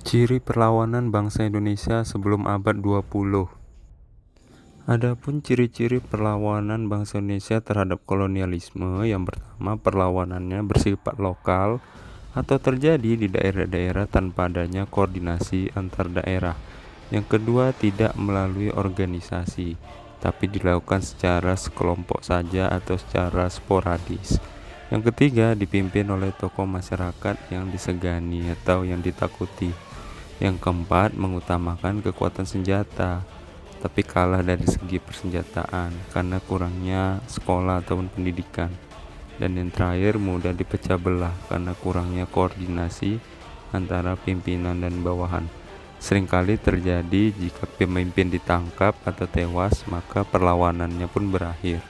Ciri perlawanan bangsa Indonesia sebelum abad 20. Adapun ciri-ciri perlawanan bangsa Indonesia terhadap kolonialisme, yang pertama, perlawanannya bersifat lokal atau terjadi di daerah-daerah tanpa adanya koordinasi antar daerah. Yang kedua, tidak melalui organisasi, tapi dilakukan secara sekelompok saja atau secara sporadis. Yang ketiga, dipimpin oleh tokoh masyarakat yang disegani atau yang ditakuti. Yang keempat, mengutamakan kekuatan senjata, tapi kalah dari segi persenjataan karena kurangnya sekolah ataupun pendidikan. Dan yang terakhir, mudah dipecah belah karena kurangnya koordinasi antara pimpinan dan bawahan. Seringkali terjadi jika pemimpin ditangkap atau tewas, maka perlawanannya pun berakhir.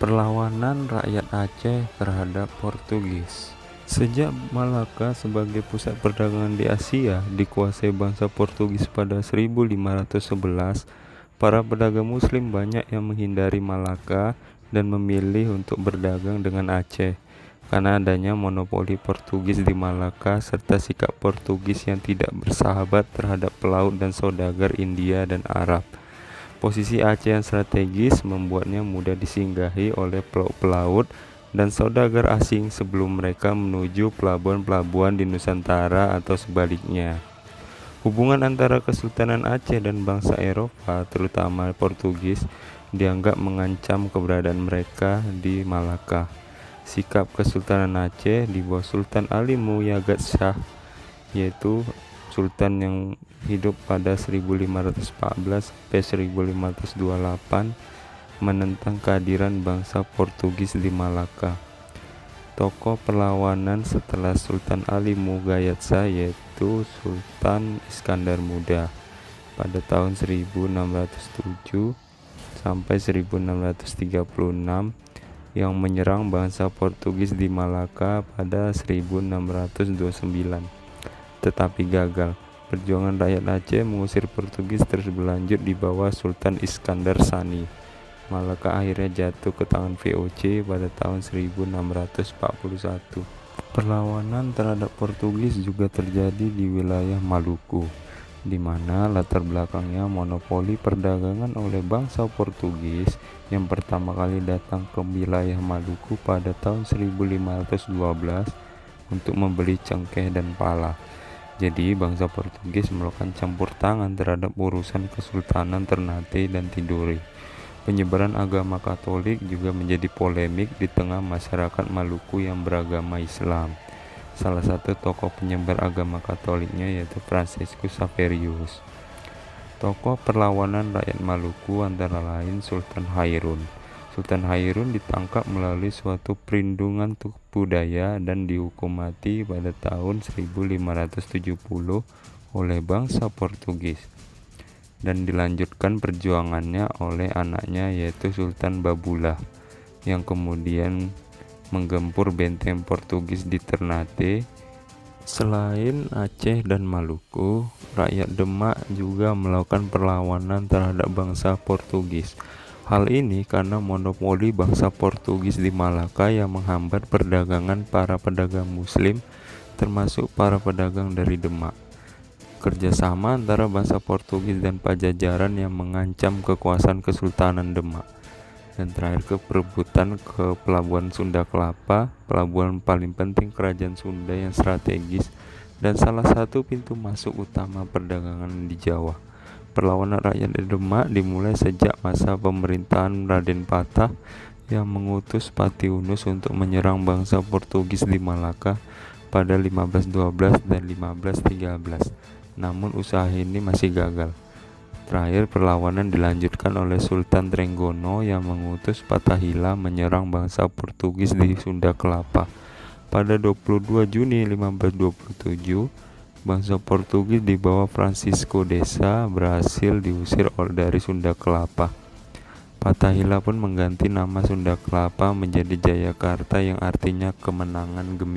Perlawanan rakyat Aceh terhadap Portugis. Sejak Malaka sebagai pusat perdagangan di Asia dikuasai bangsa Portugis pada 1511, para pedagang muslim banyak yang menghindari Malaka dan memilih untuk berdagang dengan Aceh karena adanya monopoli Portugis di Malaka serta sikap Portugis yang tidak bersahabat terhadap pelaut dan saudagar India dan Arab. Posisi Aceh yang strategis membuatnya mudah disinggahi oleh pelaut dan saudagar asing sebelum mereka menuju pelabuhan-pelabuhan di Nusantara atau sebaliknya. Hubungan antara Kesultanan Aceh dan bangsa Eropa, terutama Portugis, dianggap mengancam keberadaan mereka di Malaka. Sikap Kesultanan Aceh di bawah Sultan Ali Muyagat Shah, yaitu Sultan yang hidup pada 1514 sampai 1528, menentang kehadiran bangsa Portugis di Malaka. Tokoh perlawanan setelah Sultan Ali Muyagat Shah yaitu Sultan Iskandar Muda pada tahun 1607 sampai 1636 yang menyerang bangsa Portugis di Malaka pada 1629. Tetapi gagal. Perjuangan rakyat Aceh mengusir Portugis terus berlanjut di bawah Sultan Iskandar Sani. Malaka akhirnya jatuh ke tangan VOC pada tahun 1641. Perlawanan terhadap Portugis juga terjadi di wilayah Maluku, di mana latar belakangnya monopoli perdagangan oleh bangsa Portugis yang pertama kali datang ke wilayah Maluku pada tahun 1512 untuk membeli cengkeh dan pala. Jadi bangsa Portugis melakukan campur tangan terhadap urusan Kesultanan Ternate dan Tidore. Penyebaran agama Katolik juga menjadi polemik di tengah masyarakat Maluku yang beragama Islam. Salah satu tokoh penyebar agama Katoliknya yaitu Franciscus Saverius. Tokoh perlawanan rakyat Maluku antara lain Sultan Hairun. Sultan Hairun ditangkap melalui suatu perlindungan budaya dan dihukum mati pada tahun 1570 oleh bangsa Portugis, dan dilanjutkan perjuangannya oleh anaknya yaitu Sultan Babullah yang kemudian menggempur benteng Portugis di Ternate. Selain Aceh dan Maluku, rakyat Demak juga melakukan perlawanan terhadap bangsa Portugis. Hal ini karena monopoli bangsa Portugis di Malaka yang menghambat perdagangan para pedagang muslim, termasuk para pedagang dari Demak. Kerjasama antara bangsa Portugis dan Pajajaran yang mengancam kekuasaan Kesultanan Demak. Dan terakhir, perebutan ke pelabuhan Sunda Kelapa, pelabuhan paling penting kerajaan Sunda yang strategis dan salah satu pintu masuk utama perdagangan di Jawa. Perlawanan rakyat di Demak dimulai sejak masa pemerintahan Raden Patah yang mengutus Pati Unus untuk menyerang bangsa Portugis di Malaka pada 1512 dan 1513. Namun usaha ini masih gagal. Terakhir, perlawanan dilanjutkan oleh Sultan Trenggono yang mengutus Fatahillah menyerang bangsa Portugis di Sunda Kelapa. Pada 22 Juni 1527, bangsa Portugis di bawah Francisco Deza berhasil diusir dari Sunda Kelapa. Fatahillah pun mengganti nama Sunda Kelapa menjadi Jayakarta yang artinya kemenangan gemilang.